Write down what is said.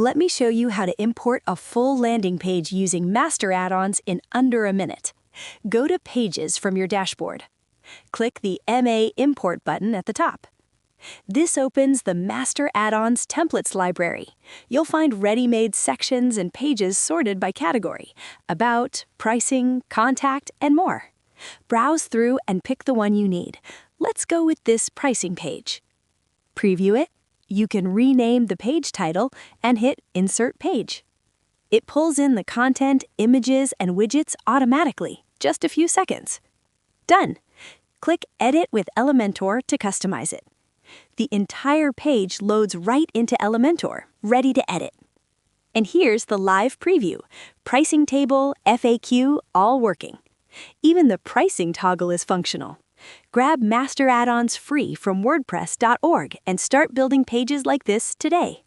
Let me show you how to import a full landing page using Master Addons in under a minute. Go to Pages from your dashboard. Click the MA Import button at the top. This opens the Master Addons Templates Library. You'll find ready-made sections and pages sorted by category: About, Pricing, Contact, and more. Browse through and pick the one you need. Let's go with this pricing page. Preview it. You can rename the page title and hit Insert Page. It pulls in the content, images, and widgets automatically, just a few seconds. Done. Click Edit with Elementor to customize it. The entire page loads right into Elementor, ready to edit. And here's the live preview: pricing table, FAQ, all working. Even the pricing toggle is functional. Grab Master Addons free from WordPress.org and start building pages like this today.